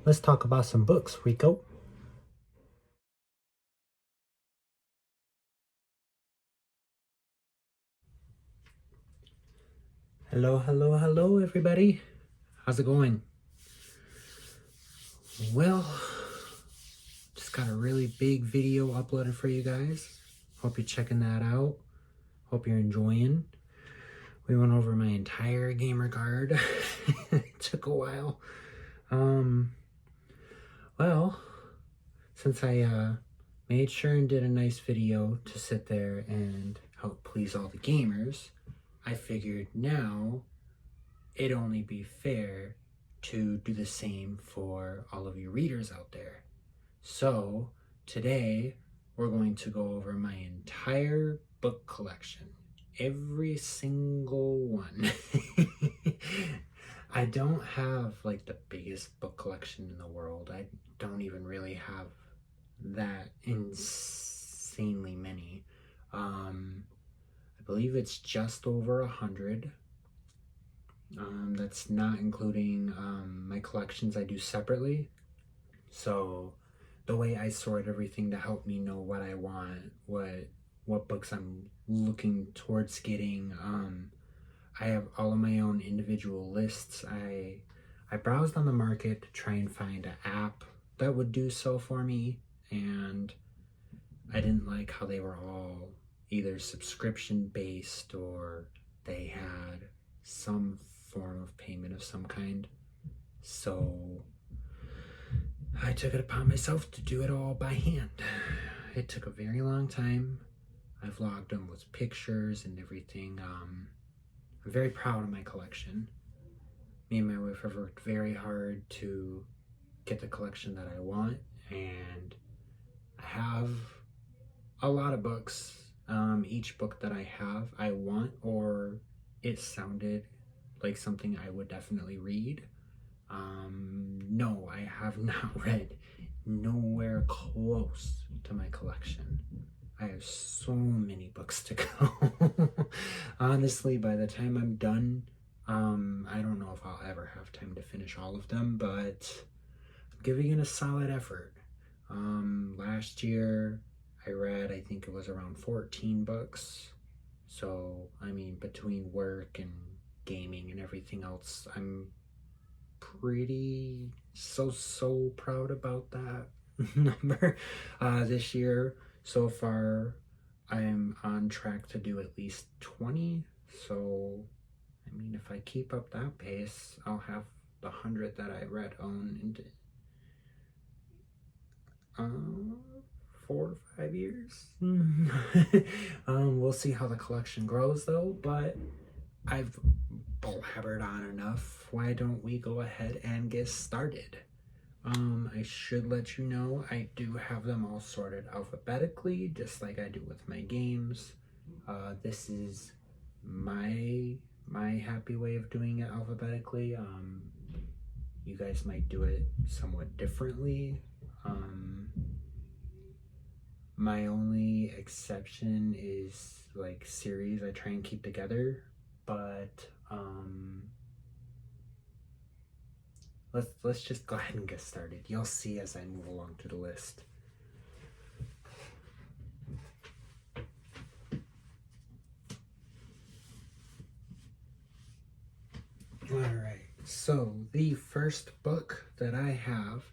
Let's talk about some books, Rico. Hello, hello, hello, everybody. How's it going? Well, just got a really big video uploaded for you guys. Hope you're checking that out. Hope you're enjoying. We went over my entire gamer card. It took a while. Well, since I made sure and did a nice video to sit there and help please all the gamers, I figured now it'd only be fair to do the same for all of you readers out there. So today we're going to go over my entire book collection, every single one. I don't have like the biggest book collection in the world. I don't even really have that insanely many. I believe it's just over 100. That's not including my collections I do separately. So the way I sort everything to help me know what I want, what books I'm looking towards getting. I have all of my own individual lists. I browsed on the market to try and find an app that would do so for me, and I didn't like how they were all either subscription based or they had some form of payment of some kind. So I took it upon myself to do it all by hand. It took a very long time. I vlogged them with pictures and everything. I'm very proud of my collection. Me and my wife have worked very hard to get the collection that I want, and I have a lot of books. Each book that I have, I want, or it sounded like something I would definitely read. No, I have not read nowhere close to my collection. I have so many books to go. Honestly, by the time I'm done, I don't know if I'll ever have time to finish all of them, but I'm giving it a solid effort. Last year I read, I think it was around 14 books. So, I mean, between work and gaming and everything else, I'm pretty so proud about that number. This year so far I'm on track to do at least 20. So I mean, if I keep up that pace, I'll have the 100 that I read in 4 or 5 years. We'll see how the collection grows though, but I've blabbered on enough. Why don't we go ahead and get started? I should let you know I do have them all sorted alphabetically, just like I do with my games. This is my happy way of doing it alphabetically. You guys might do it somewhat differently. My only exception is like series I try and keep together, but let's just go ahead and get started. You'll see as I move along through the list. All right, so the first book that I have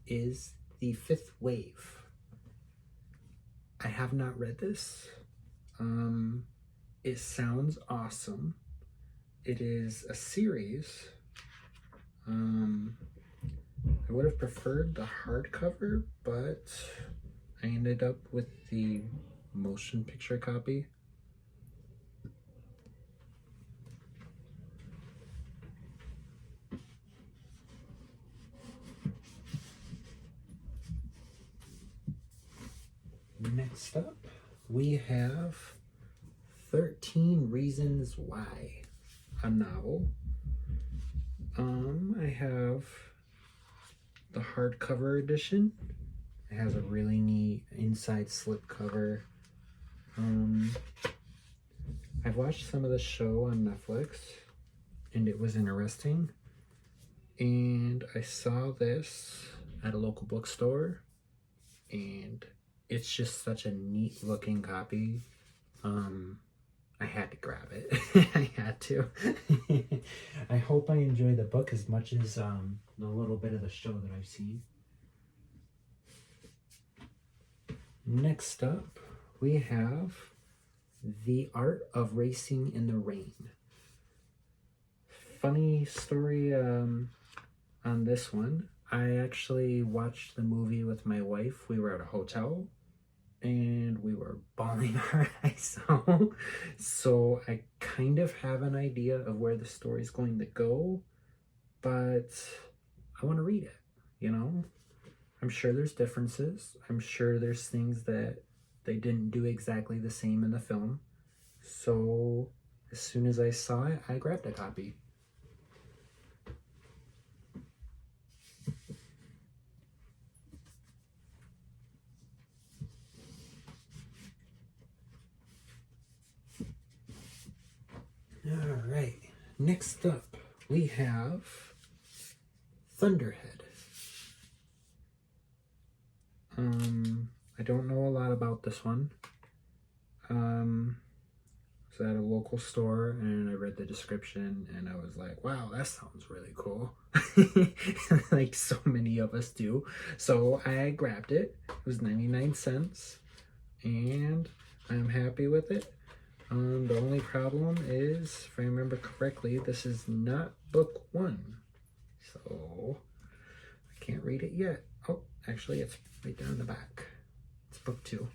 is The Fifth Wave. I have not read this. It sounds awesome. It is a series. I would have preferred the hardcover, but I ended up with the motion picture copy. Next up, we have 13 Reasons Why, a novel. I have the hardcover edition. It has a really neat inside slip cover. I've watched some of the show on Netflix, and it was interesting. And I saw this at a local bookstore, and it's just such a neat looking copy. I had to grab it. I had to. I hope I enjoy the book as much as the little bit of the show that I've seen. Next up, we have The Art of Racing in the Rain. Funny story on this one. I actually watched the movie with my wife. We were at a hotel and we were bawling our eyes out. So I kind of have an idea of where the story's going to go, but I want to read it, you know? I'm sure there's differences. I'm sure there's things that they didn't do exactly the same in the film. So as soon as I saw it, I grabbed a copy. All right, next up we have Thunderhead. I don't know a lot about this one. I was at a local store and I read the description and I was like, wow, that sounds really cool. Like so many of us do. So I grabbed it. It was 99 cents and I'm happy with it. The only problem is, if I remember correctly, this is not book 1. So I can't read it yet. Oh, actually it's right down the back. It's book 2.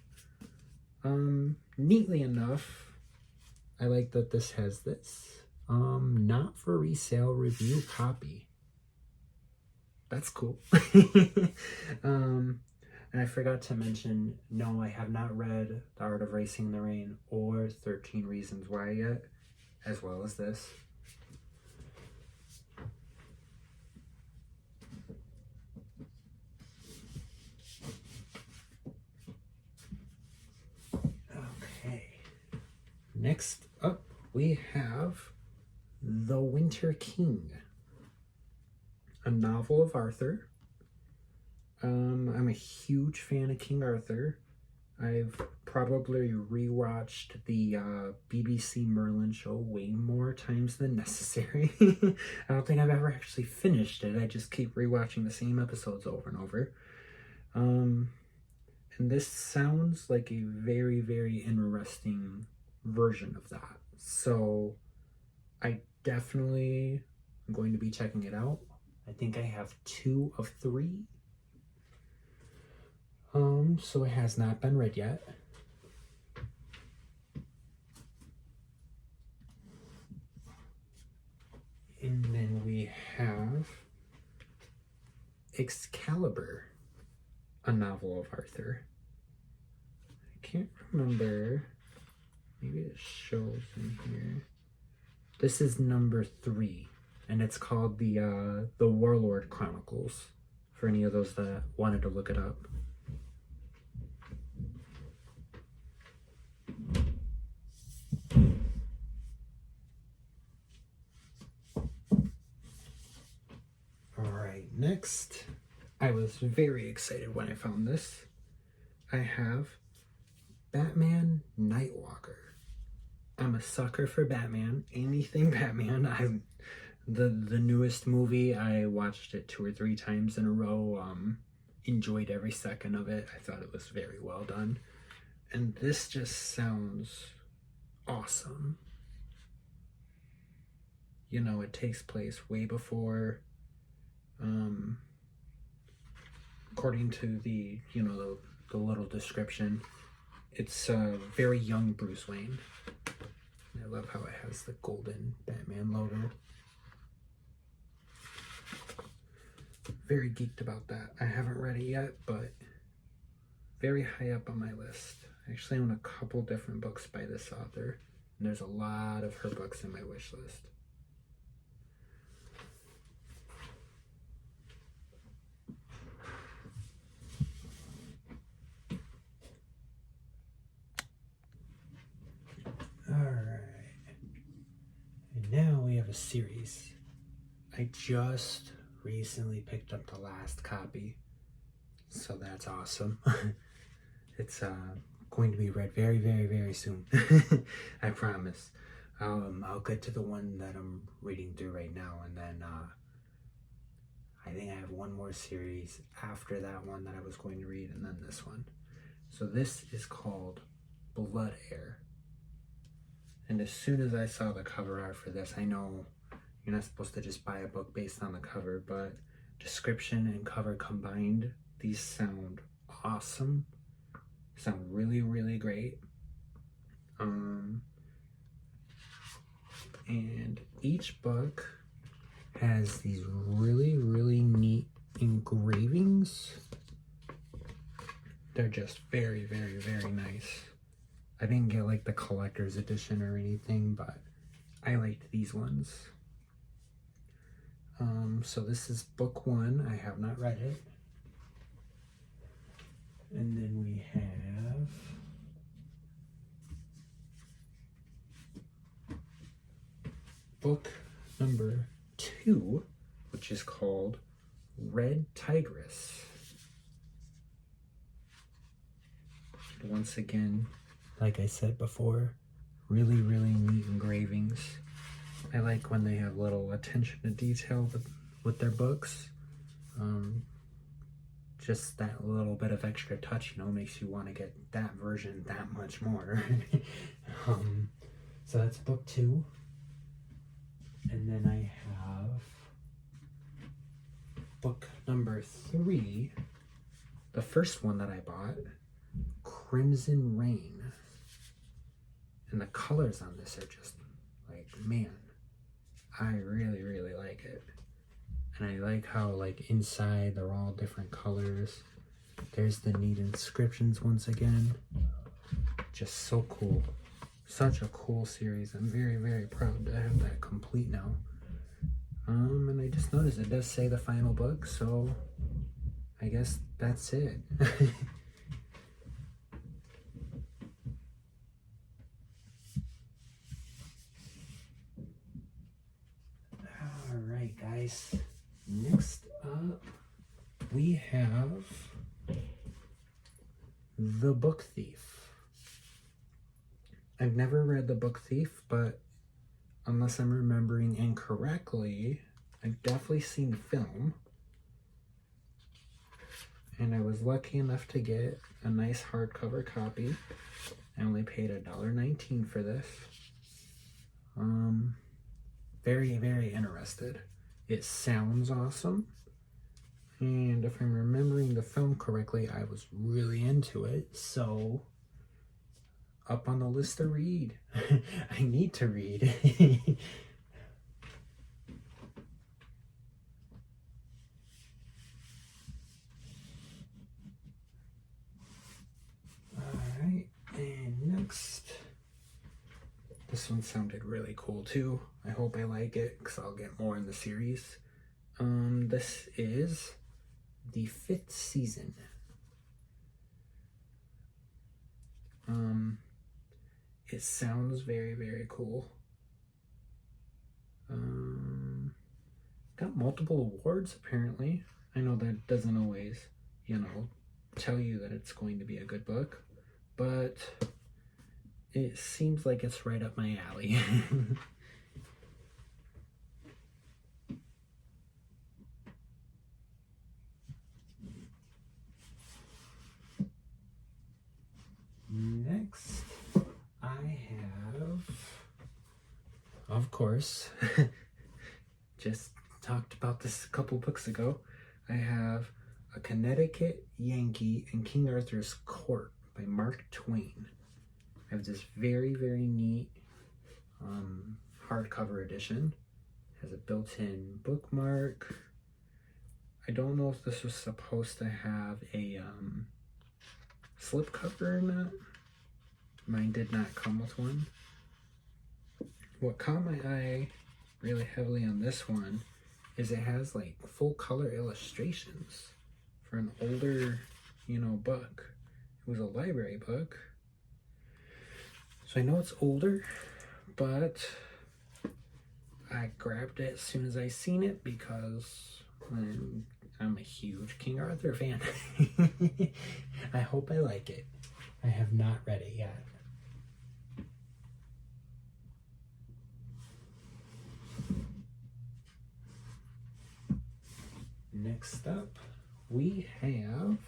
Neatly enough, I like that this has this. Not for resale review copy. That's cool. And I forgot to mention, no, I have not read The Art of Racing in the Rain or 13 Reasons Why yet, as well as this. Okay. Next up, we have The Winter King, a novel of Arthur. I'm a huge fan of King Arthur. I've probably rewatched the BBC Merlin show way more times than necessary. I don't think I've ever actually finished it. I just keep rewatching the same episodes over and over. And this sounds like a very, very interesting version of that. So I definitely am going to be checking it out. I think I have 2 of 3. So it has not been read yet. And then we have Excalibur, a novel of Arthur. I can't remember. Maybe it shows in here. This is number 3, and it's called the Warlord Chronicles, for any of those that wanted to look it up. Alright, next, I was very excited when I found this. I have Batman Nightwalker. I'm a sucker for Batman. Anything Batman. The newest movie, I watched it 2 or 3 times in a row. Enjoyed every second of it. I thought it was very well done. And this just sounds awesome. You know, it takes place way before, according to the, you know, the little description, it's very young Bruce Wayne. I love how it has the golden Batman logo. Very geeked about that. I haven't read it yet, but very high up on my list. I actually own a couple different books by this author, and there's a lot of her books in my wish list. Alright. And now we have a series. I just recently picked up the last copy, so that's awesome. It's going to be read very, very, very soon. I promise. I'll get to the one that I'm reading through right now, and then I think I have one more series after that one that I was going to read, and then this one. So this is called Blood Heir. And as soon as I saw the cover art for this, I know you're not supposed to just buy a book based on the cover, but description and cover combined, these sound awesome. Sound really, really great. And each book has these really, really neat engravings. They're just very, very, very nice. I didn't get like the collector's edition or anything, but I liked these ones. So this is book 1. I have not read it. And then we have book number 2, which is called Red Tigress. Once again, like I said before, really, really neat engravings. I like when they have little attention to detail with their books. Just that little bit of extra touch, makes you want to get that version that much more. So that's book 2. And then I have book number 3, the first one that I bought, Crimson Rain. And the colors on this are just like, man, I really, really like it. And I like how like inside they're all different colors. There's the neat inscriptions once again. Just so cool. Such a cool series. I'm very, very proud to have that complete now. And I just noticed it does say the final book, so I guess that's it. Alright guys, next up we have The Book Thief. I've never read The Book Thief, but unless I'm remembering incorrectly, I've definitely seen the film. And I was lucky enough to get a nice hardcover copy. I only paid $1.19 for this. Very, very interested. It sounds awesome. And if I'm remembering the film correctly, I was really into it. So, up on the list to read. I need to read. Alright, and next. This one sounded really cool too. I hope I like it because I'll get more in the series. This is the 5th season. It sounds very, very cool. Got multiple awards apparently. I know that doesn't always, tell you that it's going to be a good book, but it seems like it's right up my alley. Next, I have, of course, just talked about this a couple books ago, I have A Connecticut Yankee in King Arthur's Court by Mark Twain. I have this very, very neat hardcover edition. It has a built-in bookmark. I don't know if this was supposed to have a slipcover or not. Mine did not come with one. What caught my eye really heavily on this one is it has like full color illustrations for an older, book. It was a library book. So I know it's older, but I grabbed it as soon as I seen it because I'm a huge King Arthur fan. I hope I like it. I have not read it yet. Next up, we have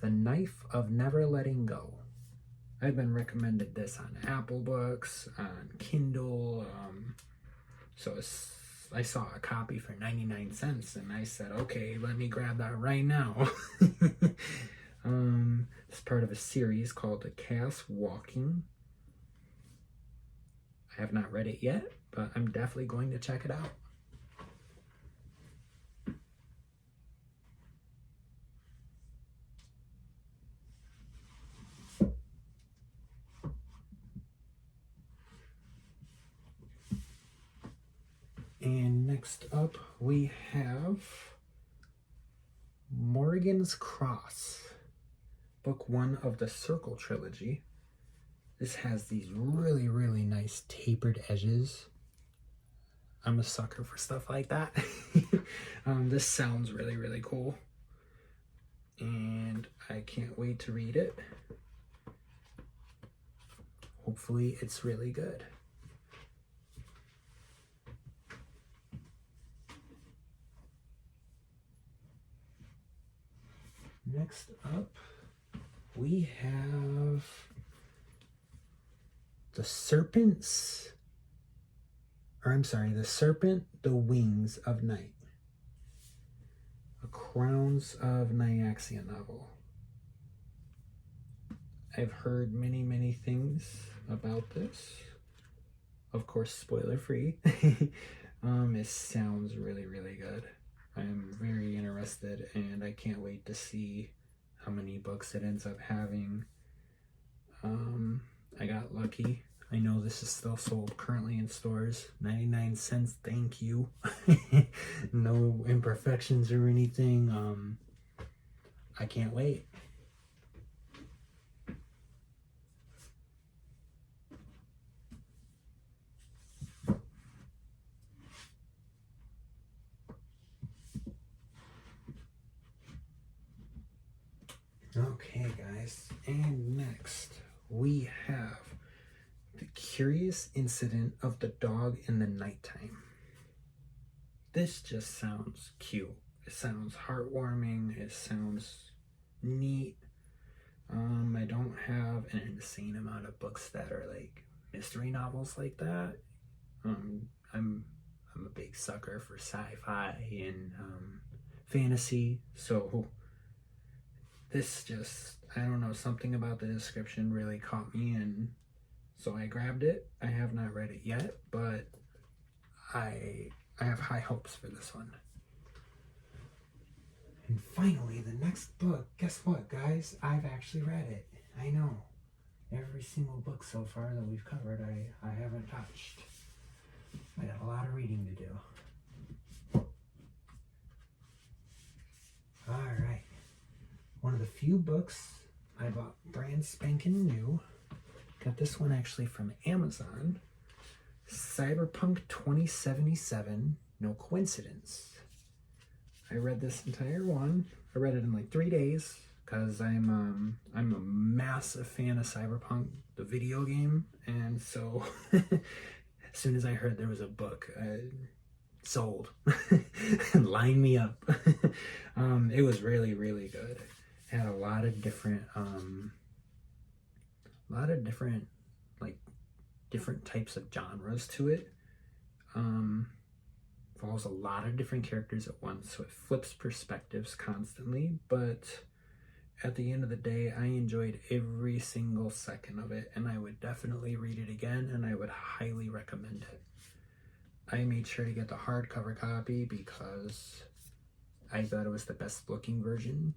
The Knife of Never Letting Go. I've been recommended this on Apple Books, on Kindle. I saw a copy for 99 cents and I said, okay, let me grab that right now. It's part of a series called The Chaos Walking. I have not read it yet, but I'm definitely going to check it out. And next up, we have Morrigan's Cross, book 1 of the Circle trilogy. This has these really, really nice tapered edges. I'm a sucker for stuff like that. This sounds really, really cool. And I can't wait to read it. Hopefully it's really good. Next up, we have The Serpent, The Wings of Night. A Crowns of Nyaxia novel. I've heard many, many things about this. Of course, spoiler free. It sounds really, really good. I'm very interested and I can't wait to see how many books it ends up having. I got lucky. I know this is still sold currently in stores. 99 cents, thank you. No imperfections or anything. I can't wait. Okay, guys, and next we have The Curious Incident of the Dog in the Nighttime. This just sounds cute. It sounds heartwarming. It sounds neat. I don't have an insane amount of books that are like mystery novels like that. I'm a big sucker for sci-fi and fantasy, so this just, I don't know, something about the description really caught me, and so I grabbed it. I have not read it yet, but I have high hopes for this one. And finally, the next book. Guess what, guys? I've actually read it. I know. Every single book so far that we've covered, I haven't touched. I got a lot of reading to do. Alright. One of the few books I bought brand spanking new. Got this one actually from Amazon. Cyberpunk 2077, No Coincidence. I read this entire one. I read it in like 3 days because I'm a massive fan of Cyberpunk, the video game, and so as soon as I heard there was a book, sold. Line me up. It was really, really good. It had a lot of different different types of genres to it. Follows a lot of different characters at once, so it flips perspectives constantly, but at the end of the day, I enjoyed every single second of it, and I would definitely read it again, and I would highly recommend it. I made sure to get the hardcover copy because I thought it was the best looking version.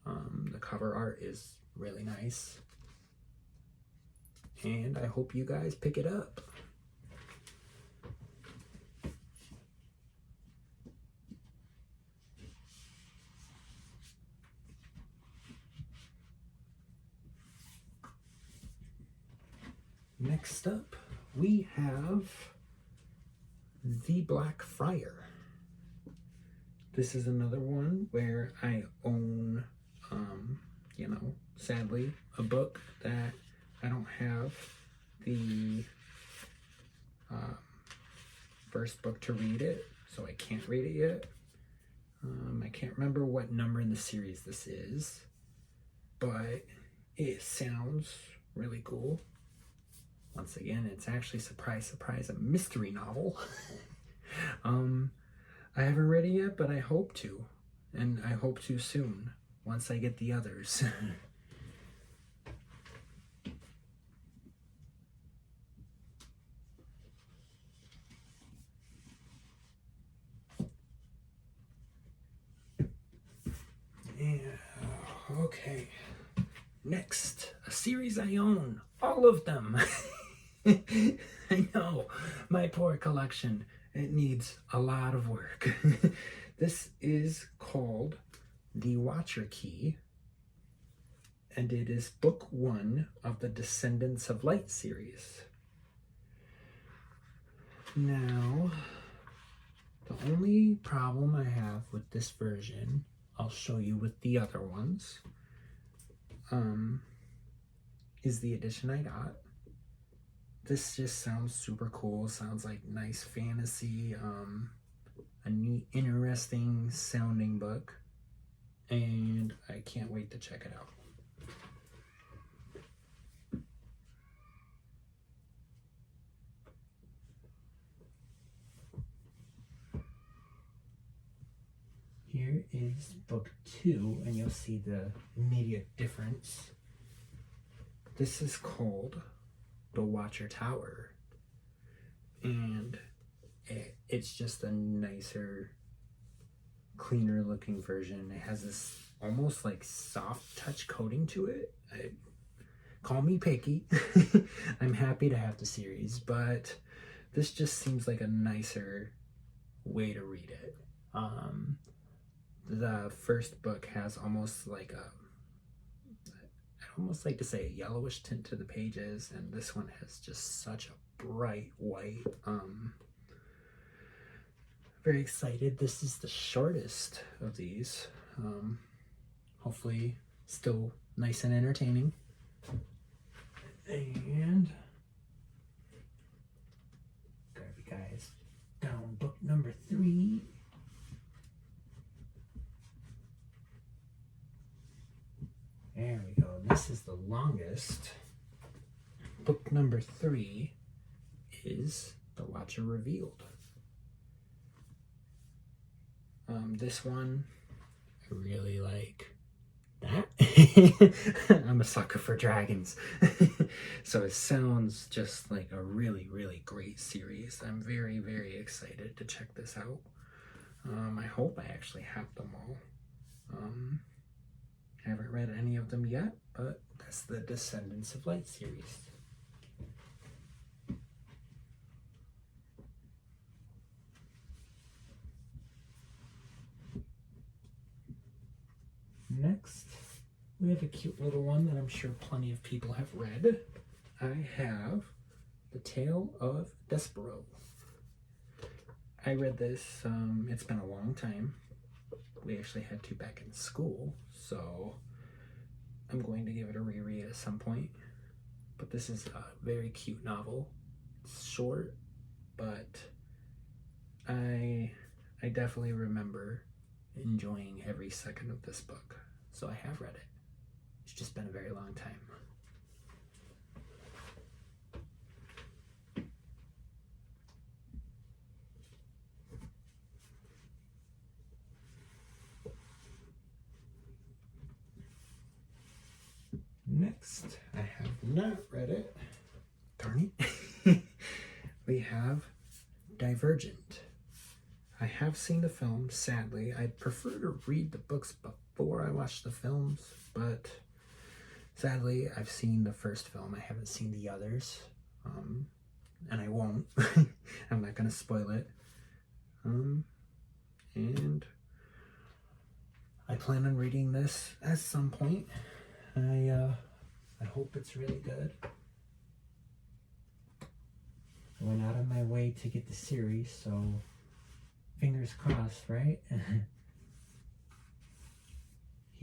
The cover art is really nice, and I hope you guys pick it up. Next up, we have The Black Friar. This is another one where I own, sadly, a book that I don't have the first book to read it, so I can't read it yet. I can't remember what number in the series this is, but it sounds really cool. Once again, it's actually, surprise, surprise, a mystery novel. I haven't read it yet, but I hope to, and I hope to soon, once I get the others. Yeah, okay. Next, a series I own, all of them. I know, my poor collection. It needs a lot of work. This is called The Watcher Key, and it is book 1 of the Descendants of Light series. Now, the only problem I have with this version, I'll show you with the other ones, is the edition I got. This just sounds super cool. Sounds like nice fantasy, a neat, interesting sounding book, and I can't wait to check it out. Here is book 2, and you'll see the immediate difference. This is called The Watcher Tower, and it's just a nicer, cleaner looking version. It has this almost like soft touch coating to it. Call me picky. I'm happy to have the series, but this just seems like a nicer way to read it. The first book has almost like I almost like to say a yellowish tint to the pages, and this one has just such a bright white. Very excited. This is the shortest of these. Hopefully still nice and entertaining. And grab you guys down book number 3. There we go. This is the longest. Book number 3 is The Watcher Revealed. This one, I really like that. I'm a sucker for dragons. So it sounds just like a really, really great series. I'm very, very excited to check this out. I hope I actually have them all. I haven't read any of them yet, but that's the Descendants of Light series. Next, we have a cute little one that I'm sure plenty of people have read. I have The Tale of Despero. I read this, it's been a long time. We actually had to back in school, so I'm going to give it a reread at some point. But this is a very cute novel. It's short, but I definitely remember enjoying every second of this book. So I have read it. It's just been a very long time. Next, I have not read it. Darn it. We have Divergent. I have seen the film, sadly. I'd prefer to read the books before I watch the films, but sadly, I've seen the first film. I haven't seen the others, and I won't. I'm not going to spoil it. And I plan on reading this at some point. I hope it's really good. I went out of my way to get the series, so fingers crossed, right?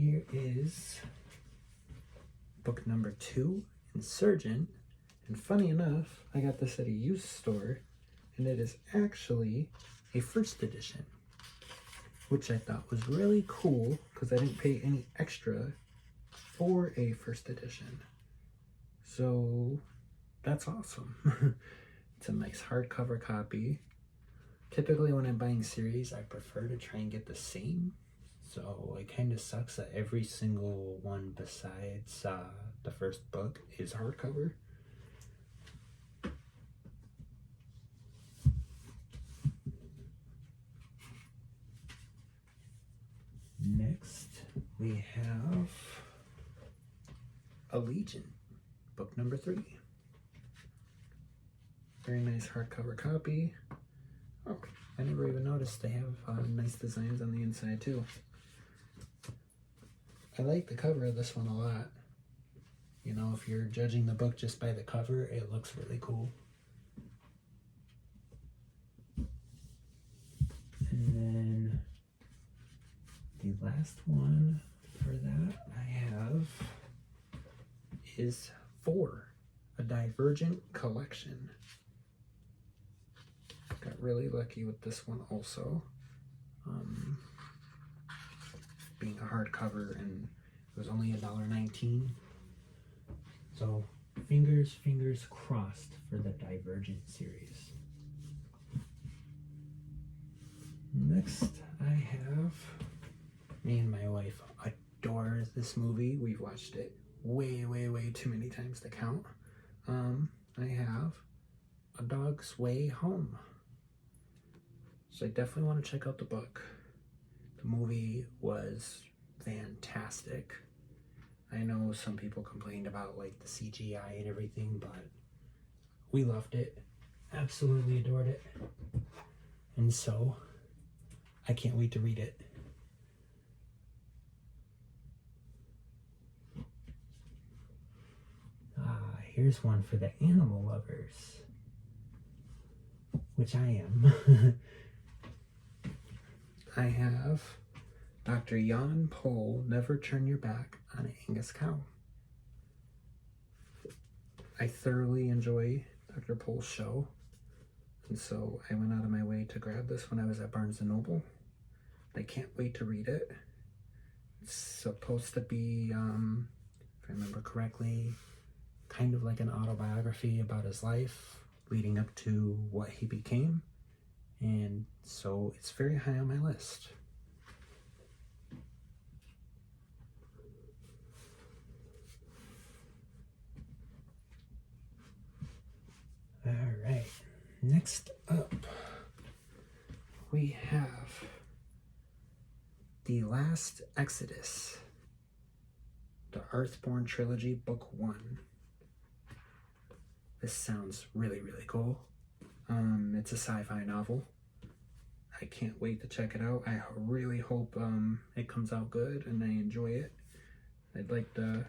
here is book number 2, Insurgent. And funny enough, I got this at a used store, and it is actually a first edition, which I thought was really cool because I didn't pay any extra for a first edition. So that's awesome. It's a nice hardcover copy. Typically when I'm buying series, I prefer to try and get the same. So it kind of sucks that every single one besides the first book is hardcover. Next, we have Allegiant, book number 3. Very nice hardcover copy. Oh, I never even noticed they have nice designs on the inside too. I like the cover of this one a lot. You know, if you're judging the book just by the cover, it looks really cool. And then the last one for that I have is 4, a Divergent collection. Got really lucky with this one also. Being a hardcover, and it was only $1.19. So fingers crossed for the Divergent series. Next I have, me and my wife adore this movie. We've watched it way too many times to count. I have A Dog's Way Home. So I definitely want to check out the book. The movie was fantastic. I know some people complained about like the CGI and everything, but we loved it. Absolutely adored it. And so I can't wait to read it. Here's one for the animal lovers, which I am. I have Dr. Jan Pohl, Never Turn Your Back on an Angus Cow. I thoroughly enjoy Dr. Pohl's show, and so I went out of my way to grab this when I was at Barnes & Noble. I can't wait to read it. It's supposed to be, if I remember correctly, kind of like an autobiography about his life leading up to what he became. And so it's very high on my list. All right, next up, we have The Last Exodus, the Earthborn Trilogy, Book 1. This sounds really cool. It's a sci-fi novel. I can't wait to check it out. I really hope it comes out good and I enjoy it. I'd like to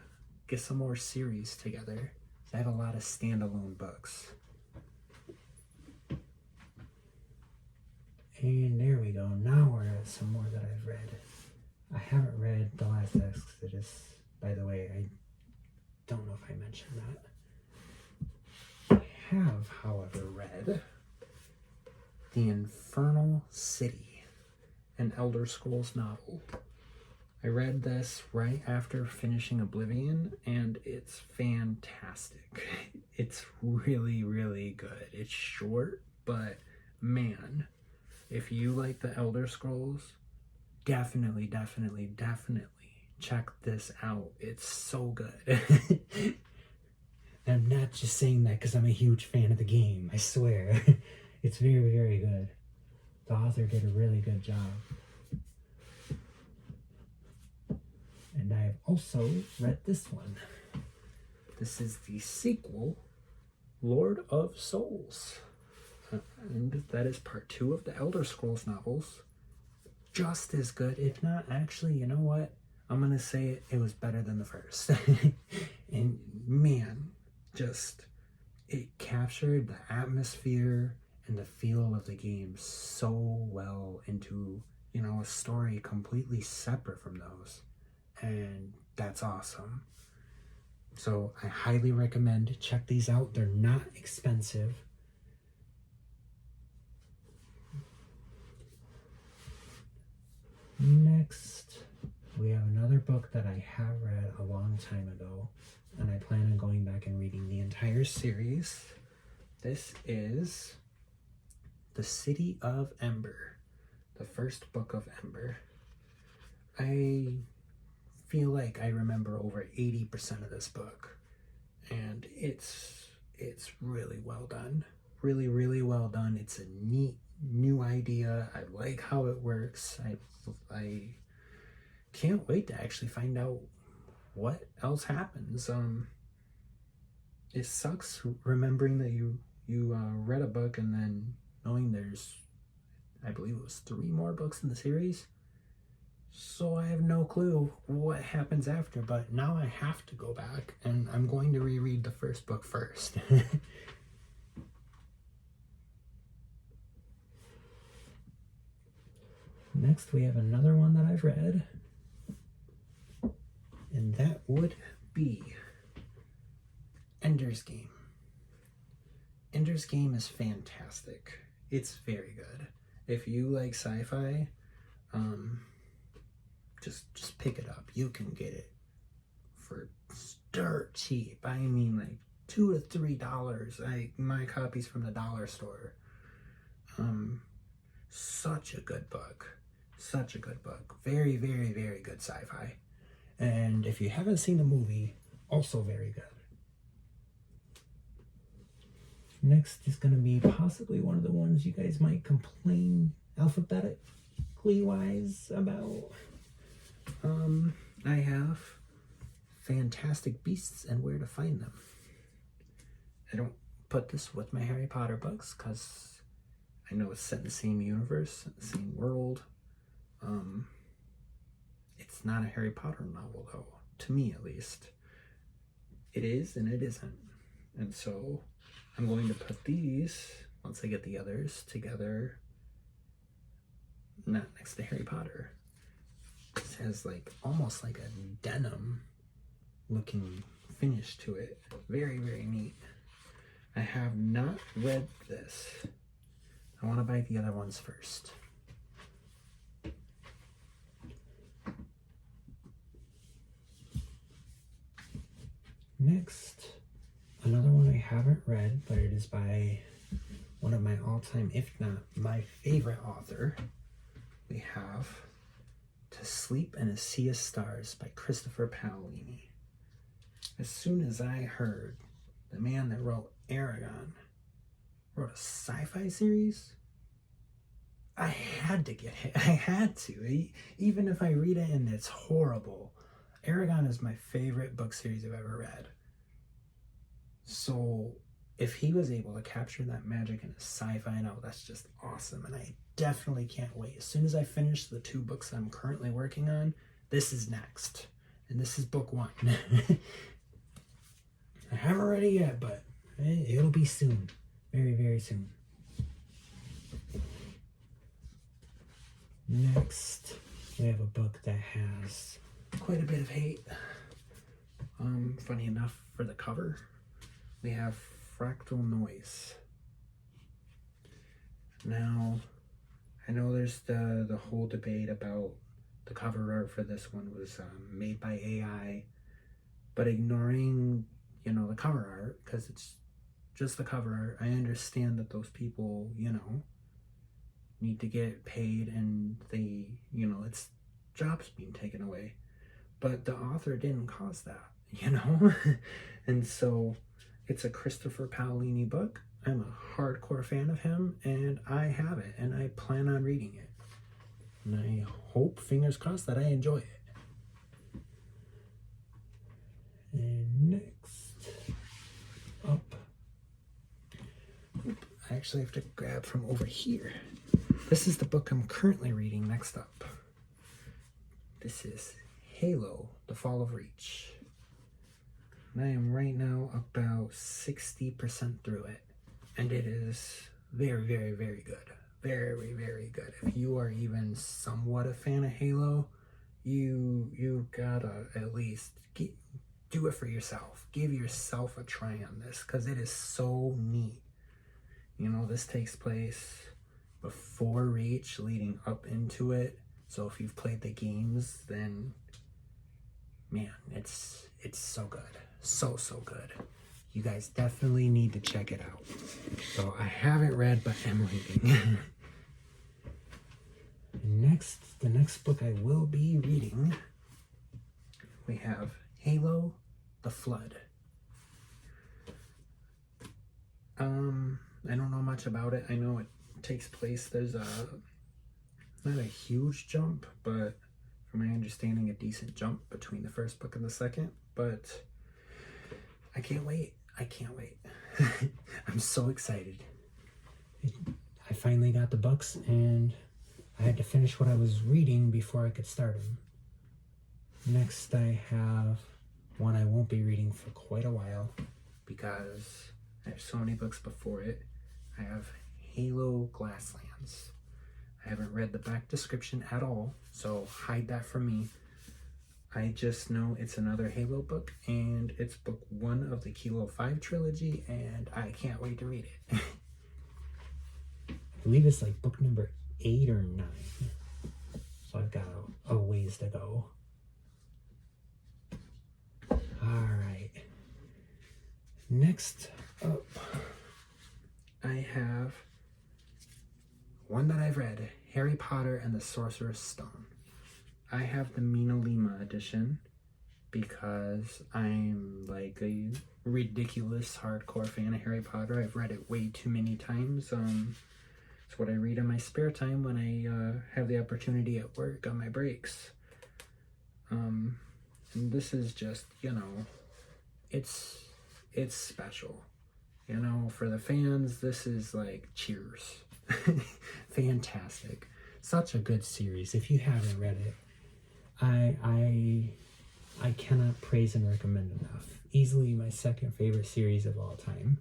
get some more series together. I have a lot of standalone books. And there we go. Now we're at some more that I've read. I haven't read The Last Exodus, by the way. I don't know if I mentioned that. I have, however, read The Infernal City, an Elder Scrolls novel. I read this right after finishing Oblivion, and it's fantastic. It's really good. It's short, but man, if you like the Elder Scrolls, definitely check this out. It's so good. I'm not just saying that because I'm a huge fan of the game. I swear. It's very good. The author did a really good job. And I've also read this one. This is the sequel, Lord of Souls. And that is part 2 of the Elder Scrolls novels. Just as good, if not actually, you know what? I'm going to say it was better than the first. And man, just, it captured the atmosphere and the feel of the game so well into, you know, a story completely separate from those. and that's awesome. So I highly recommend check these out. They're not expensive. Next, we have another book that I have read a long time ago, and I plan on going back and reading the entire series. This is The City of Ember, the first book of Ember. I feel like I remember over 80% of this book, and it's really well done. Really, really well done. It's a neat new idea. I like how it works. I can't wait to actually find out what else happens. It sucks remembering that you read a book and then knowing there's, I believe it was 3 more books in the series. So I have no clue what happens after, but now I have to go back and I'm going to reread the first book first. Next, we have another one that I've read, and that would be Ender's Game. Ender's Game is fantastic. It's very good. If you like sci-fi, just pick it up. You can get it for dirt cheap. I mean, like $2 to $3. My copy's from the dollar store. Such a good book. Such a good book. Very, very, very good sci-fi. And if you haven't seen the movie, also very good. Next is going to be possibly one of the ones you guys might complain alphabetically wise about. I have Fantastic Beasts and Where to Find Them. I don't put this with my Harry Potter books because I know it's set in the same universe, the same world. It's not a Harry Potter novel though, to me at least. It is and it isn't. And so I'm going to put these, once I get the others, together, not next to Harry Potter. This has like almost like a denim looking finish to it. Very, very neat. I have not read this. I want to buy the other ones first. Next, another one I haven't read, but it is by one of my all-time, if not my favorite author. We have To Sleep in a Sea of Stars by Christopher Paolini. As soon as I heard the man that wrote Eragon wrote a sci-fi series, I had to get it. I had to. Even if I read it and it's horrible, Eragon is my favorite book series I've ever read. So if he was able to capture that magic in a sci-fi novel, that's just awesome. And I definitely can't wait. As soon as I finish the 2 books I'm currently working on, this is next. And this is book 1. I haven't read it yet, but it'll be soon. Very, very soon. Next, we have a book that has quite a bit of hate. Funny enough, for the cover, we have Fractal Noise. Now, I know there's the whole debate about the cover art for this one was made by AI, but ignoring, the cover art, because it's just the cover art, I understand that those people, need to get paid and they, it's jobs being taken away. But the author didn't cause that, And so it's a Christopher Paolini book. I'm a hardcore fan of him and I have it and I plan on reading it. And I hope, fingers crossed, that I enjoy it. And next up, I actually have to grab from over here. This is the book I'm currently reading next up. This is Halo, The Fall of Reach. And I am right now about 60% through it. And it is very, very, very good. Very, very good. If you are even somewhat a fan of Halo, you gotta at least do it for yourself. Give yourself a try on this because it is so neat. You know, this takes place before Reach, leading up into it. So if you've played the games, then man, it's so good. So good. You guys definitely need to check it out. So I haven't read, but am reading. The next book I will be reading, we have Halo: The Flood. I don't know much about it. I know it takes place, there's not a huge jump, but from my understanding, a decent jump between the first book and the second. But I can't wait. I'm so excited. I finally got the books, and I had to finish what I was reading before I could start them. Next, I have one I won't be reading for quite a while because I have so many books before it. I have Halo: Glasslands. I haven't read the back description at all, so hide that from me. I just know it's another Halo book, and it's book 1 of the Kilo 5 trilogy, and I can't wait to read it. I believe it's like book number 8 or 9, so I've got a ways to go. Alright, next up, I have one that I've read, Harry Potter and the Sorcerer's Stone. I have the MinaLima edition because I'm like a ridiculous hardcore fan of Harry Potter. I've read it way too many times. It's what I read in my spare time when I have the opportunity at work on my breaks. And this is just, you know, it's special. You know, for the fans, this is like cheers. Fantastic. Such a good series. If you haven't read it, I cannot praise and recommend enough. Easily my second favorite series of all time.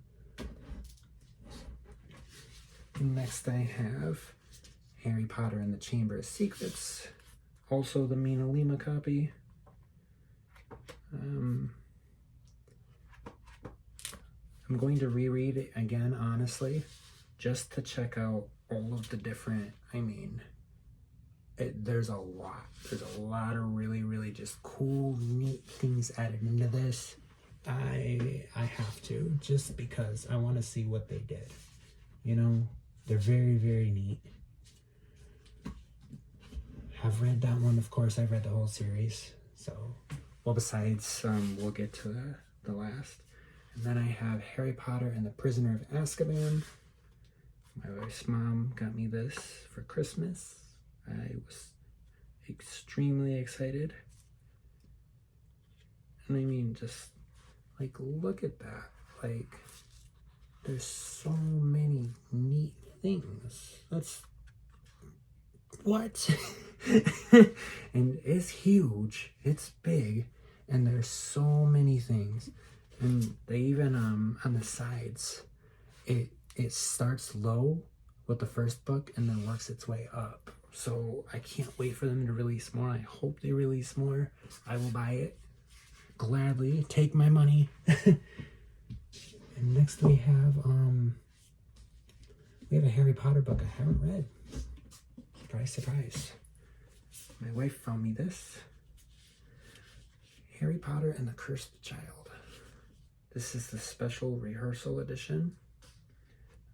Next I have Harry Potter and the Chamber of Secrets. Also the MinaLima copy. I'm going to reread it again, honestly, just to check out all of the different, there's a lot of really just cool, neat things added into this. I have to, just because I want to see what they did. You know, they're very neat. I've read that one, of course. I've read the whole series. So, well, besides, we'll get to the last. And then I have Harry Potter and the Prisoner of Azkaban. My wife's mom got me this for Christmas. I was extremely excited. And just, like, look at that. Like, there's so many neat things. That's, what? And it's huge. It's big. And there's so many things. And they even, on the sides, it starts low with the first book and then works its way up. So I can't wait for them to release more. I hope they release more. I will buy it. Gladly. Take my money. And next we have a Harry Potter book I haven't read. Surprise. My wife found me this. Harry Potter and the Cursed Child. This is the special rehearsal edition.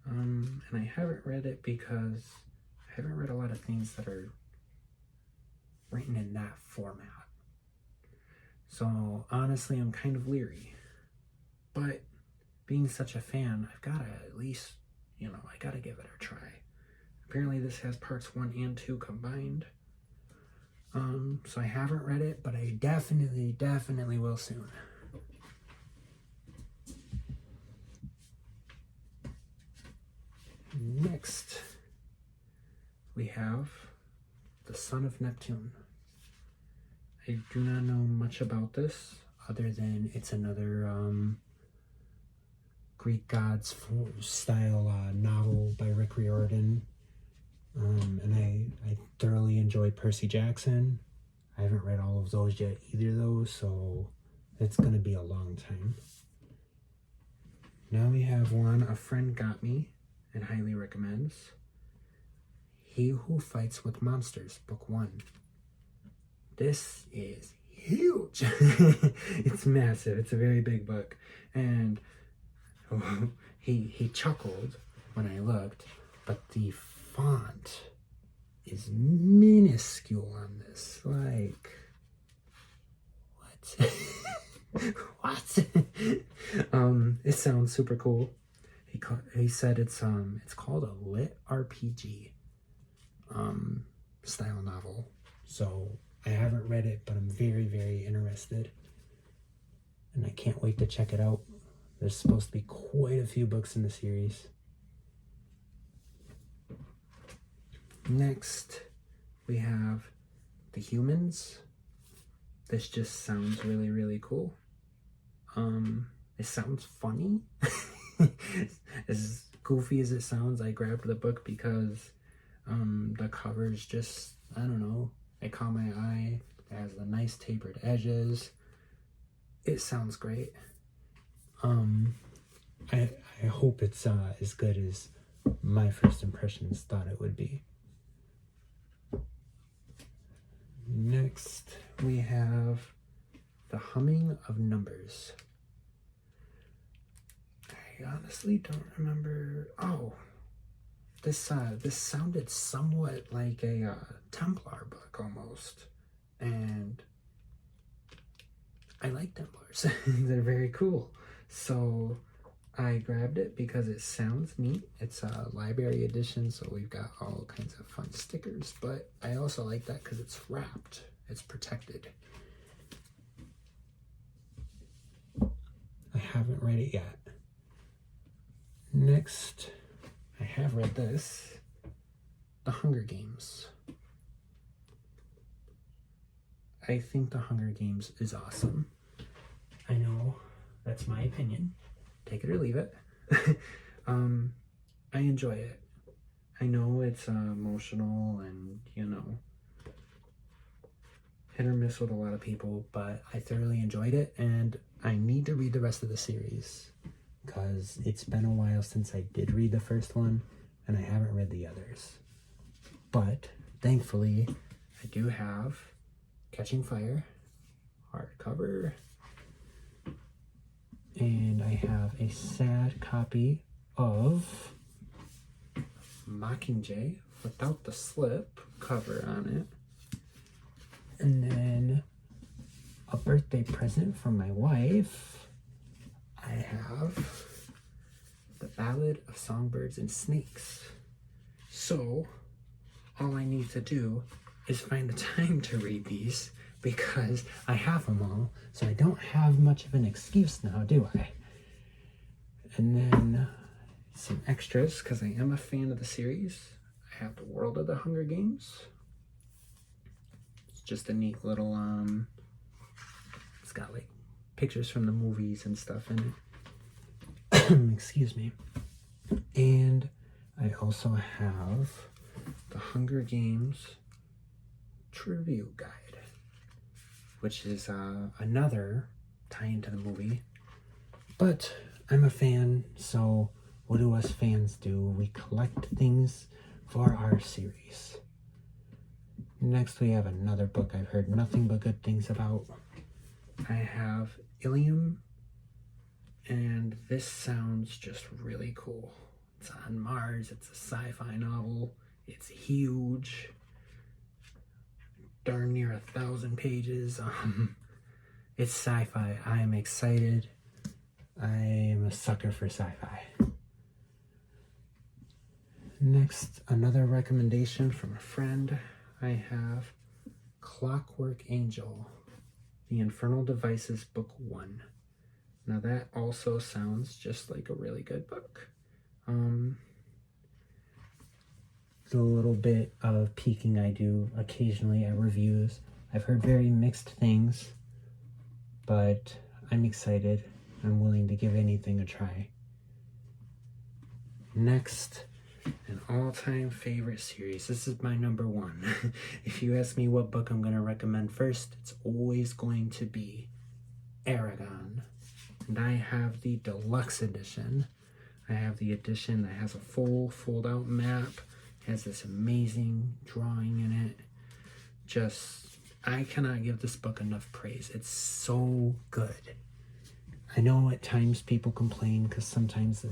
And I haven't read it because I haven't read a lot of things that are written in that format. So honestly, I'm kind of leery. But being such a fan, I've got to at least, I got to give it a try. Apparently this has parts 1 and 2 combined. So I haven't read it, but I definitely will soon. Next, we have The Son of Neptune. I do not know much about this, other than it's another Greek gods style novel by Rick Riordan. And I thoroughly enjoyed Percy Jackson. I haven't read all of those yet either though, so it's going to be a long time. Now we have one a friend got me and highly recommends. He Who Fights with Monsters, Book 1. This is huge. It's massive. It's a very big book. And he chuckled when I looked, but the font is minuscule on this. Like, what? What? It sounds super cool. He said it's called a lit RPG style novel. So I haven't read it, but I'm very, very interested. And I can't wait to check it out. There's supposed to be quite a few books in the series. Next, we have The Humans. This just sounds really, really cool. It sounds funny. As goofy as it sounds, I grabbed the book because the cover's just, I don't know, it caught my eye. It has the nice tapered edges. It sounds great. I hope it's as good as my first impressions thought it would be. Next, we have The Humming of Numbers. I honestly don't remember. Oh, this sounded somewhat like a Templar book almost, and I like Templars. They're very cool. So I grabbed it because it sounds neat. It's a library edition, so we've got all kinds of fun stickers, but I also like that because it's wrapped. It's protected. I haven't read it yet. Next, I have read this, The Hunger Games. I think The Hunger Games is awesome. I know that's my opinion. Take it or leave it. I enjoy it. I know it's emotional and, you know, hit or miss with a lot of people, but I thoroughly enjoyed it, and I need to read the rest of the series because it's been a while since I did read the first one, and I haven't read the others. But thankfully, I do have Catching Fire, hardcover, and I have a sad copy of Mockingjay without the slip cover on it. And then a birthday present from my wife, I have The Ballad of Songbirds and Snakes. So all I need to do is find the time to read these because I have them all, so I don't have much of an excuse now, do I? And then some extras because I am a fan of the series. I have The World of the Hunger Games. It's just a neat little it's got like pictures from the movies and stuff in it. Excuse me. And I also have The Hunger Games Trivia Guide, which is another tie into the movie. But I'm a fan, so what do us fans do? We collect things for our series. Next, we have another book I've heard nothing but good things about. I have Ilium, and this sounds just really cool. It's on Mars. It's a sci-fi novel. It's huge. Darn near 1,000 pages. It's sci-fi. I am excited. I am a sucker for sci-fi. Next, another recommendation from a friend. I have Clockwork Angel, The Infernal Devices, Book 1. Now that also sounds just like a really good book. The little bit of peeking I do occasionally at reviews, I've heard very mixed things, but I'm excited. I'm willing to give anything a try. Next, An all-time favorite series. This is my number one. If you ask me what book I'm going to recommend first, it's always going to be Eragon. And I have the deluxe edition. I have the edition that has a full fold-out map. It has this amazing drawing in it. I cannot give this book enough praise. It's so good. I know at times people complain because sometimes,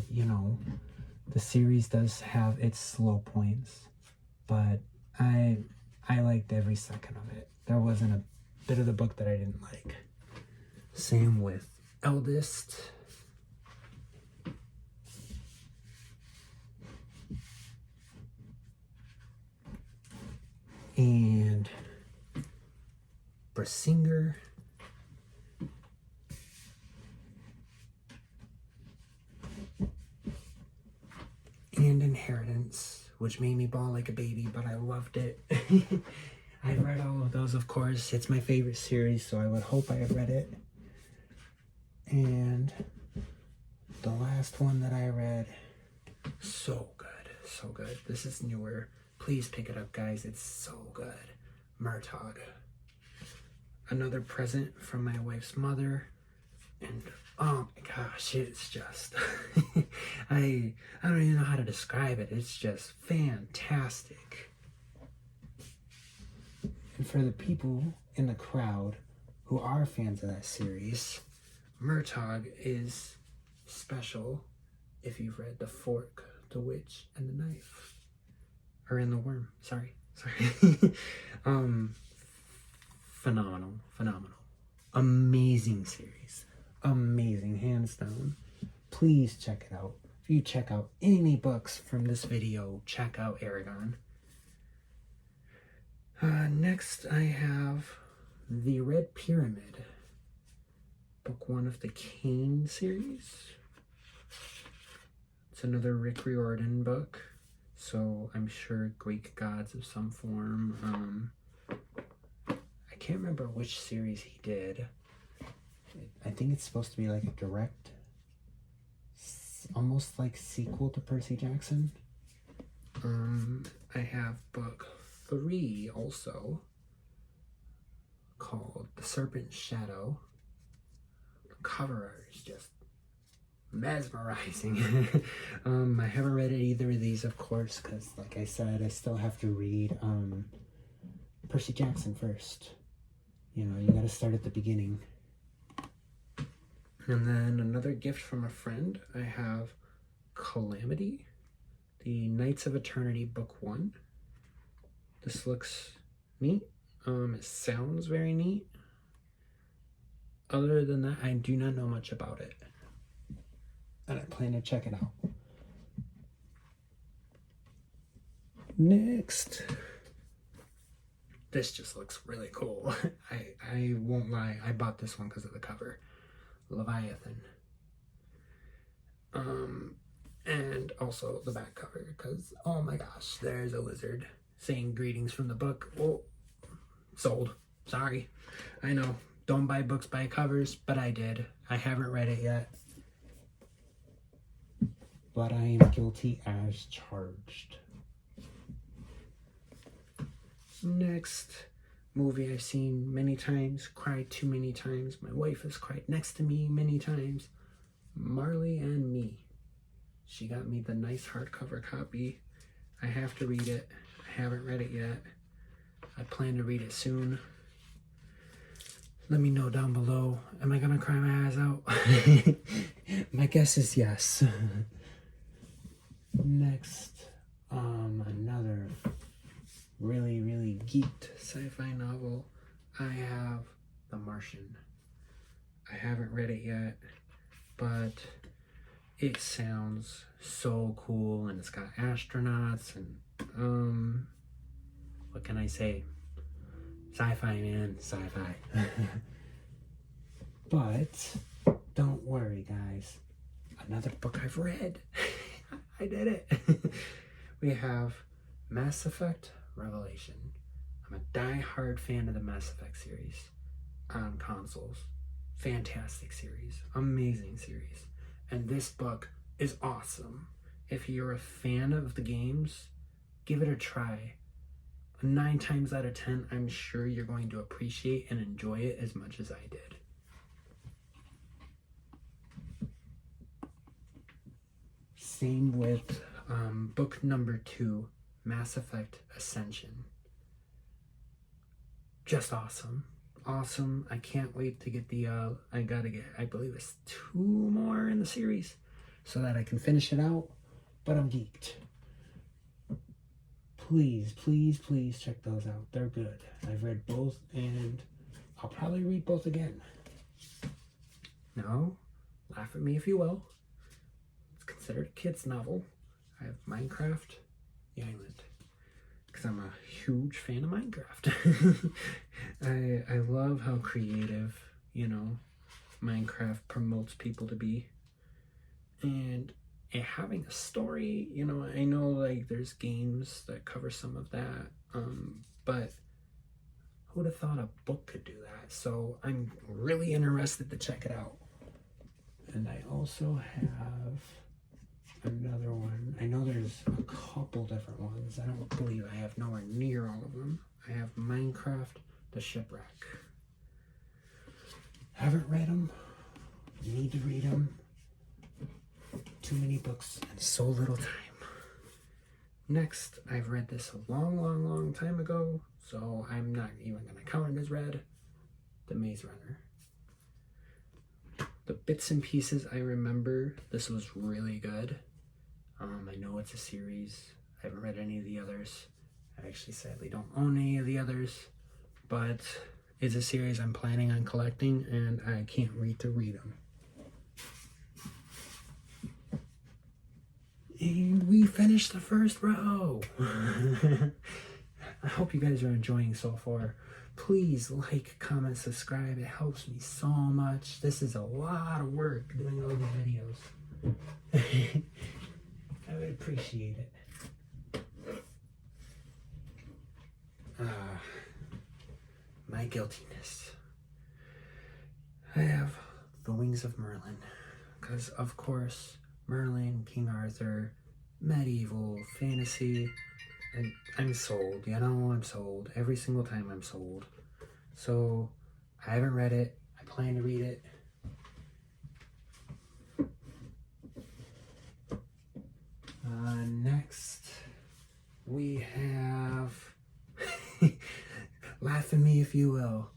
the series does have its slow points, but I liked every second of it. There wasn't a bit of the book that I didn't like. Same with Eldest. And Brisingr. And Inheritance, which made me bawl like a baby, but I loved it. I read all of those, of course. It's my favorite series, so I would hope I have read it. And the last one that I read, so good, so good. This is newer. Please pick it up, guys. It's so good. Murtagh. Another present from my wife's mother. And oh my gosh, it's just I don't even know how to describe it. It's just fantastic. And for the people in the crowd who are fans of that series, Murtagh is special if you've read The Fork, The Witch, and the Knife. Or in the Worm. Sorry. Phenomenal. Amazing series. Amazing, hands down. Please check it out. If you check out any books from this video, check out Eragon. Next I have The Red Pyramid, book 1 of the Kane series. It's another Rick Riordan book, so I'm sure Greek gods of some form. I can't remember which series he did. I think it's supposed to be like a direct, almost like sequel to Percy Jackson. I have book 3 also, called The Serpent's Shadow. The cover art is just mesmerizing. I haven't read either of these, of course, because like I said, I still have to read Percy Jackson first. You gotta start at the beginning. And then another gift from a friend, I have Calamity, the Knights of Eternity, book 1. This looks neat. It sounds very neat. Other than that, I do not know much about it. And I plan to check it out. Next. This just looks really cool. I won't lie, I bought this one because of the cover. Leviathan. And also the back cover, because oh my gosh, there's a lizard saying greetings from the book. Oh, sold. Sorry. I know, don't buy books by covers, but I did. I haven't read it yet, but I am guilty as charged. Next, movie I've seen many times, cried too many times. My wife has cried next to me many times. Marley and Me. She got me the nice hardcover copy. I have to read it. I haven't read it yet. I plan to read it soon. Let me know down below. Am I gonna cry my eyes out? My guess is yes. Next, another really geeked sci-fi novel. I have The Martian. I haven't read it yet, but it sounds so cool, and it's got astronauts and what can I say? Sci-fi, man, sci-fi. But don't worry, guys. Another book I've read. I did it. We have Mass Effect Revelation. I'm a die-hard fan of the Mass Effect series on consoles. Fantastic series. Amazing series. And this book is awesome. if you're a fan of the games, give it a try. 9 times out of 10, I'm sure you're going to appreciate and enjoy it as much as I did. Same with book number 2, Mass Effect Ascension. Just awesome. Awesome. I can't wait to get the, I believe it's 2 more in the series so that I can finish it out, but I'm geeked. Please, please, please check those out. They're good. I've read both and I'll probably read both again. Now, laugh at me if you will. It's considered a kid's novel. I have Minecraft, The Island, because I'm a huge fan of Minecraft. I love how creative, Minecraft promotes people to be. And having a story, I know like there's games that cover some of that, but who would have thought a book could do that? So I'm really interested to check it out. And I also have another one. I know there's a couple different ones. I don't believe I have nowhere near all of them. I have Minecraft, The Shipwreck. Haven't read them. Need to read them. Too many books and so little time. Next, I've read this a long time ago, so I'm not even going to count it as read. The Maze Runner. The bits and pieces I remember, this was really good. I know it's a series. I haven't read any of the others. I actually sadly don't own any of the others, but it's a series I'm planning on collecting, and I can't wait to read them. And we finished the first row. I hope you guys are enjoying so far. Please like, comment, subscribe. It helps me so much. This is a lot of work doing all these videos. I would appreciate it. My guiltiness. I have The Wings of Merlin. Because, of course, Merlin, King Arthur, medieval, fantasy, and I'm sold, I'm sold. Every single time I'm sold. So, I haven't read it. I plan to read it. Next, we have, laugh at me if you will,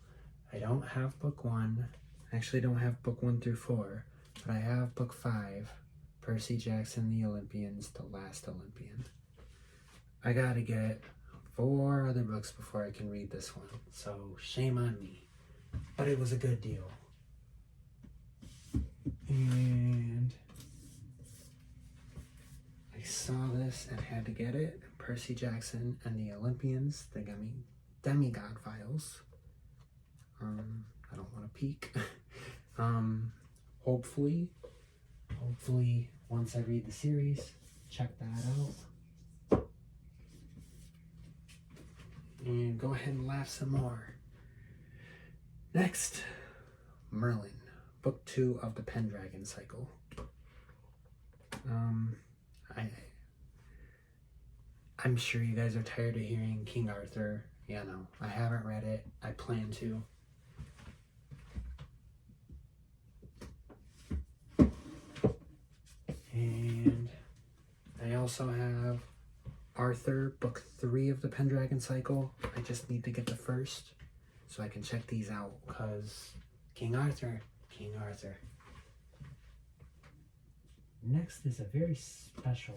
I don't have book 1. I actually don't have book 1 through 4, but I have book 5, Percy Jackson, The Olympians, The Last Olympian. I gotta get 4 other books before I can read this one, so shame on me. But it was a good deal. And I saw this and had to get it. Percy Jackson and the Olympians, the Demigod Files. I don't want to peek. Hopefully, once I read the series, check that out. And go ahead and laugh some more. Next, Merlin, book 2 of the Pendragon cycle. I'm sure you guys are tired of hearing King Arthur. I haven't read it. I plan to. And I also have Arthur, book 3 of the Pendragon cycle. I just need to get the first so I can check these out, because King Arthur. Next is a very special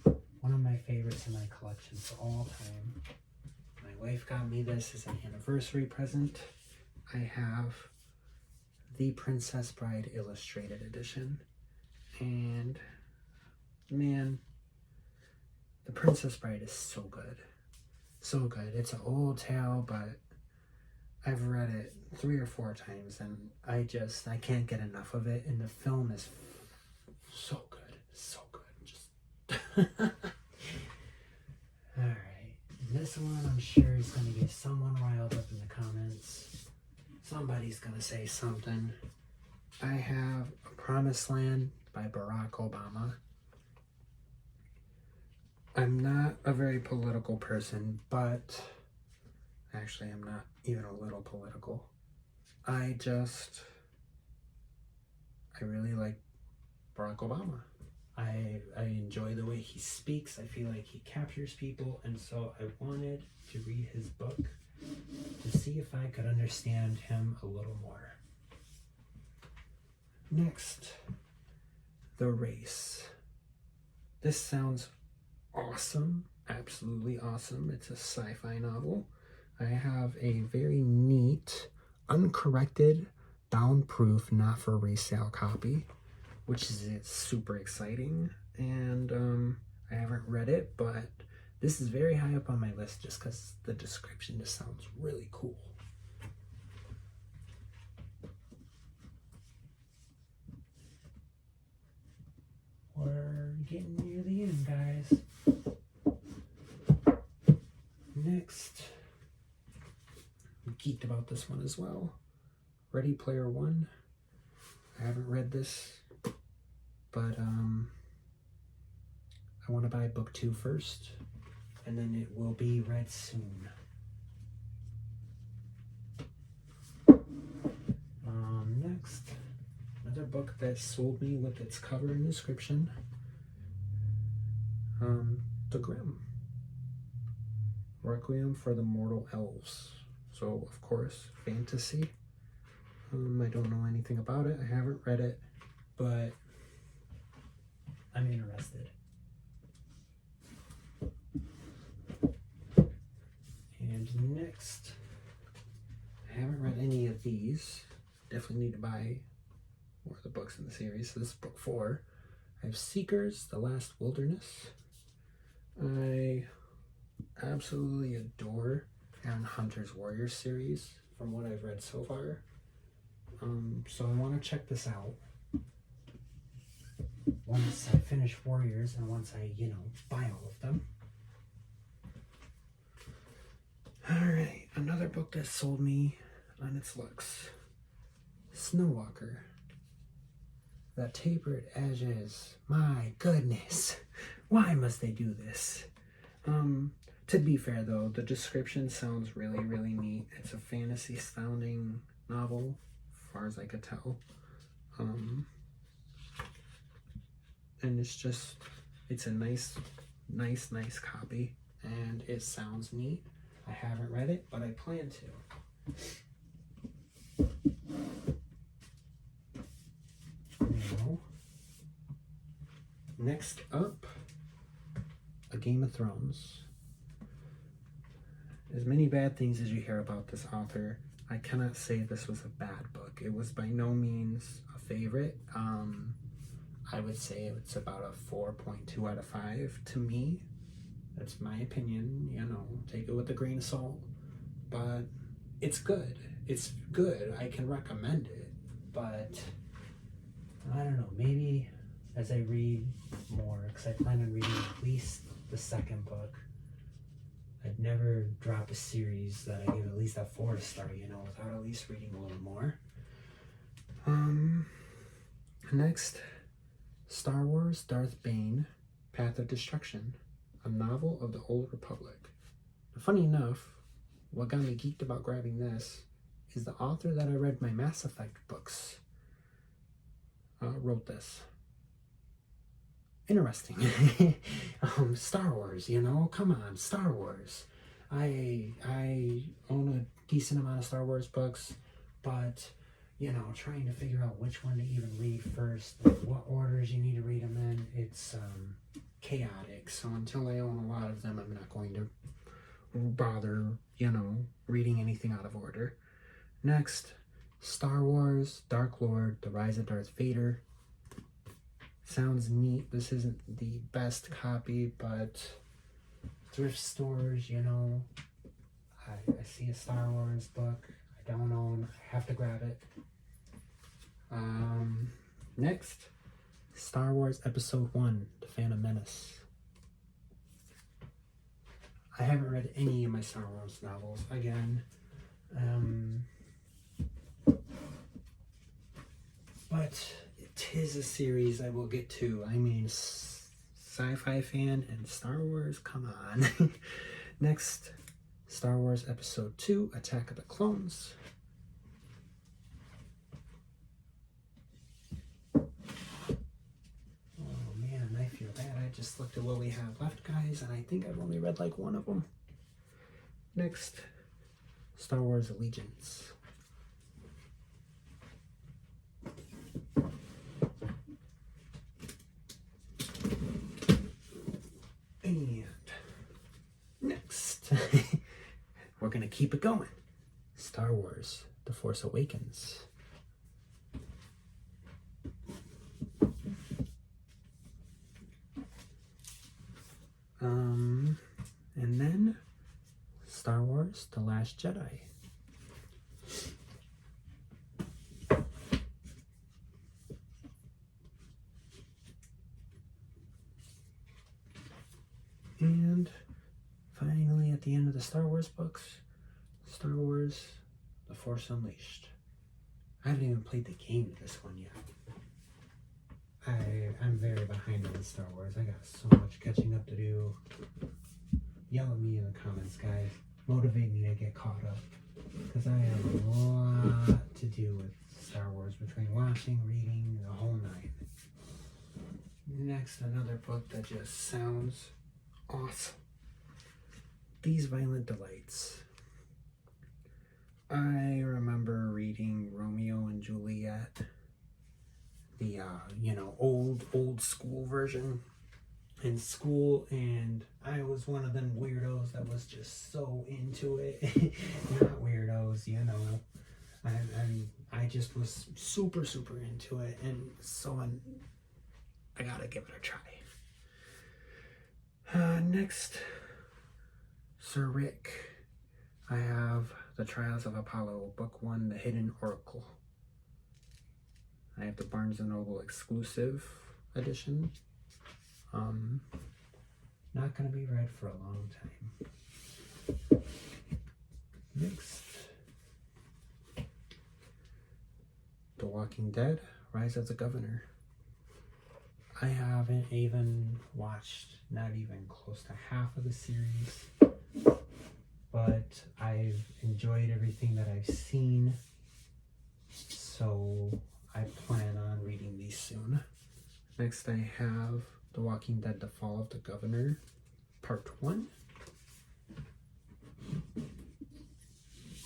book. One of my favorites in my collection for all time. My wife got me this as an anniversary present. I have The Princess Bride Illustrated Edition. And man, The Princess Bride is so good. So good. It's an old tale, but I've read it 3 or 4 times and I can't get enough of it. And the film is so good. Alright, this one I'm sure is going to get someone riled up in the comments. Somebody's going to say something. I have A Promised Land, by Barack Obama. I'm not a very political person, but actually I'm not even a little political. I really like Barack Obama. I enjoy the way he speaks. I feel like he captures people, and so I wanted to read his book to see if I could understand him a little more. Next, The Race. This sounds awesome, absolutely awesome. It's a sci-fi novel. I have a very neat, uncorrected, bound-proof, not for resale copy, which is super exciting. And I haven't read it, but this is very high up on my list just because the description just sounds really cool. We're getting near the end, guys. Next, I'm geeked about this one as well. Ready Player One. I haven't read this, but I want to buy book 2 first, and then it will be read soon. Next, another book that sold me with its cover and description. The Grimm. Requiem for the Mortal Elves. So, of course, fantasy. I don't know anything about it. I haven't read it, but I'm interested. And next, I haven't read any of these. Definitely need to buy more of the books in the series. So this is book 4. I have Seekers, The Last Wilderness. I absolutely adore Aaron Hunter's Warrior series from what I've read so far. So I want to check this out once I finish Warriors and once I, buy all of them. Alright, another book that sold me on its looks. Snowwalker. The tapered edges. My goodness. Why must they do this? To be fair though, the description sounds really, really neat. It's a fantasy sounding novel, as far as I could tell. And it's a nice copy, and it sounds neat. I haven't read it, but I plan to. Now, next up, A Game of Thrones. As many bad things as you hear about this author, I cannot say this was a bad book. It was by no means a favorite. I would say it's about a 4.2 out of 5 to me. That's my opinion, take it with a grain of salt. But it's good. It's good. I can recommend it. But I don't know, maybe as I read more, because I plan on reading at least the second book. I'd never drop a series that I give at least a 4-star, without at least reading a little more. Next, Star Wars Darth Bane, Path of Destruction, a novel of the Old Republic. Funny enough, what got me geeked about grabbing this is the author that I read my Mass Effect books wrote this. Interesting. Star Wars, come on, Star Wars. I own a decent amount of Star Wars books, but trying to figure out which one to even read first, what orders you need to read them in, it's chaotic. So until I own a lot of them, I'm not going to bother, reading anything out of order. Next, Star Wars Dark Lord, The Rise of Darth Vader. Sounds neat. This isn't the best copy, but thrift stores, I see a Star Wars book. I don't own. I have to grab it. Next, Star Wars Episode 1, The Phantom Menace. I haven't read any of my Star Wars novels. Again, but it 'tis a series I will get to. I mean, sci-fi fan and Star Wars, come on. Next, Star Wars Episode 2, Attack of the Clones. Oh man, I feel bad. I just looked at what we have left, guys, and I think I've only read like one of them. Next, Star Wars Allegiance. And next, we're going to keep it going. Star Wars The Force Awakens. And then Star Wars The Last Jedi. And finally, at the end of the Star Wars books, Star Wars The Force Unleashed. I haven't even played the game to this one yet. I'm very behind on Star Wars. I got so much catching up to do. Yell at me in the comments, guys. Motivate me to get caught up. Because I have a lot to do with Star Wars between watching, reading, the whole night. Next, another book that just sounds awesome. These Violent Delights. I remember reading Romeo and Juliet, the old school version in school, and I was one of them weirdos that was just so into it. Not weirdos, I just was super into it, and so I gotta give it a try. Next, Sir Rick. I have The Trials of Apollo, Book 1, The Hidden Oracle. I have the Barnes & Noble exclusive edition. Not going to be read for a long time. Next, The Walking Dead, Rise of the Governor. I haven't even watched, not even close to half of the series, but I've enjoyed everything that I've seen, so I plan on reading these soon. Next, I have The Walking Dead, The Fall of the Governor, Part 1.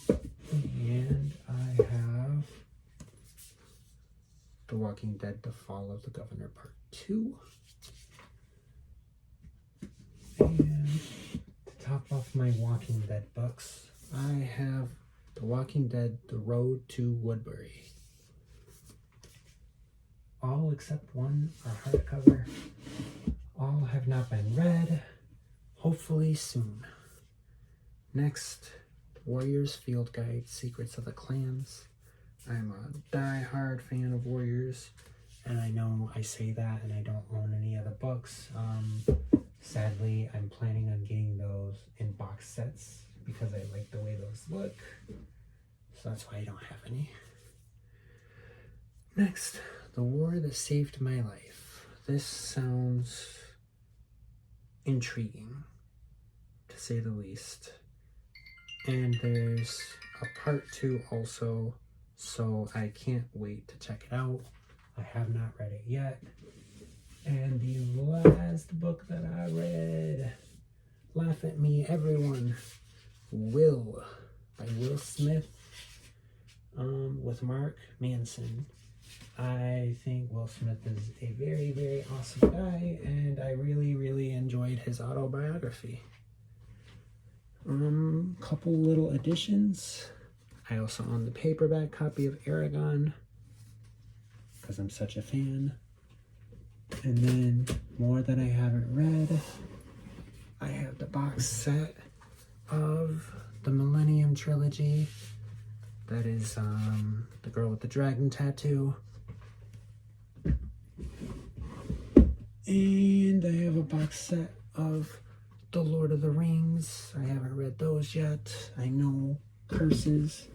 And I have The Walking Dead, The Fall of the Governor, Part 2. And to top off my Walking Dead books, I have The Walking Dead, The Road to Woodbury. All except one are hardcover. All have not been read. Hopefully soon. Next, Warriors Field Guide, Secrets of the Clans. I'm a die-hard fan of Warriors, and I know I say that and I don't own any of the books. Sadly, I'm planning on getting those in box sets because I like the way those look. So that's why I don't have any. Next, The War That Saved My Life. This sounds intriguing, to say the least. And there's a part 2 also, so I can't wait to check it out. I have not read it yet. And the last book that I read, laugh at me everyone, Will, by Will Smith, with Mark Manson. I think Will Smith is a very, very awesome guy, and I really enjoyed his autobiography. Couple little additions. I also own the paperback copy of Eragon, because I'm such a fan. And then, more that I haven't read, I have the box set of the Millennium Trilogy. That is The Girl with the Dragon Tattoo. And I have a box set of The Lord of the Rings. I haven't read those yet. I know, curses.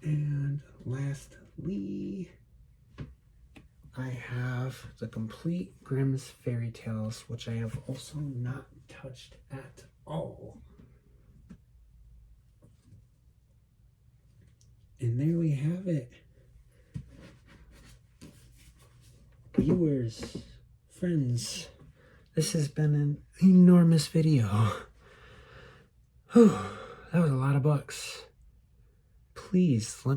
And lastly, I have the complete Grimm's Fairy Tales, which I have also not touched at all. And there we have it. Viewers, friends, this has been an enormous video. Whew, that was a lot of books. Please let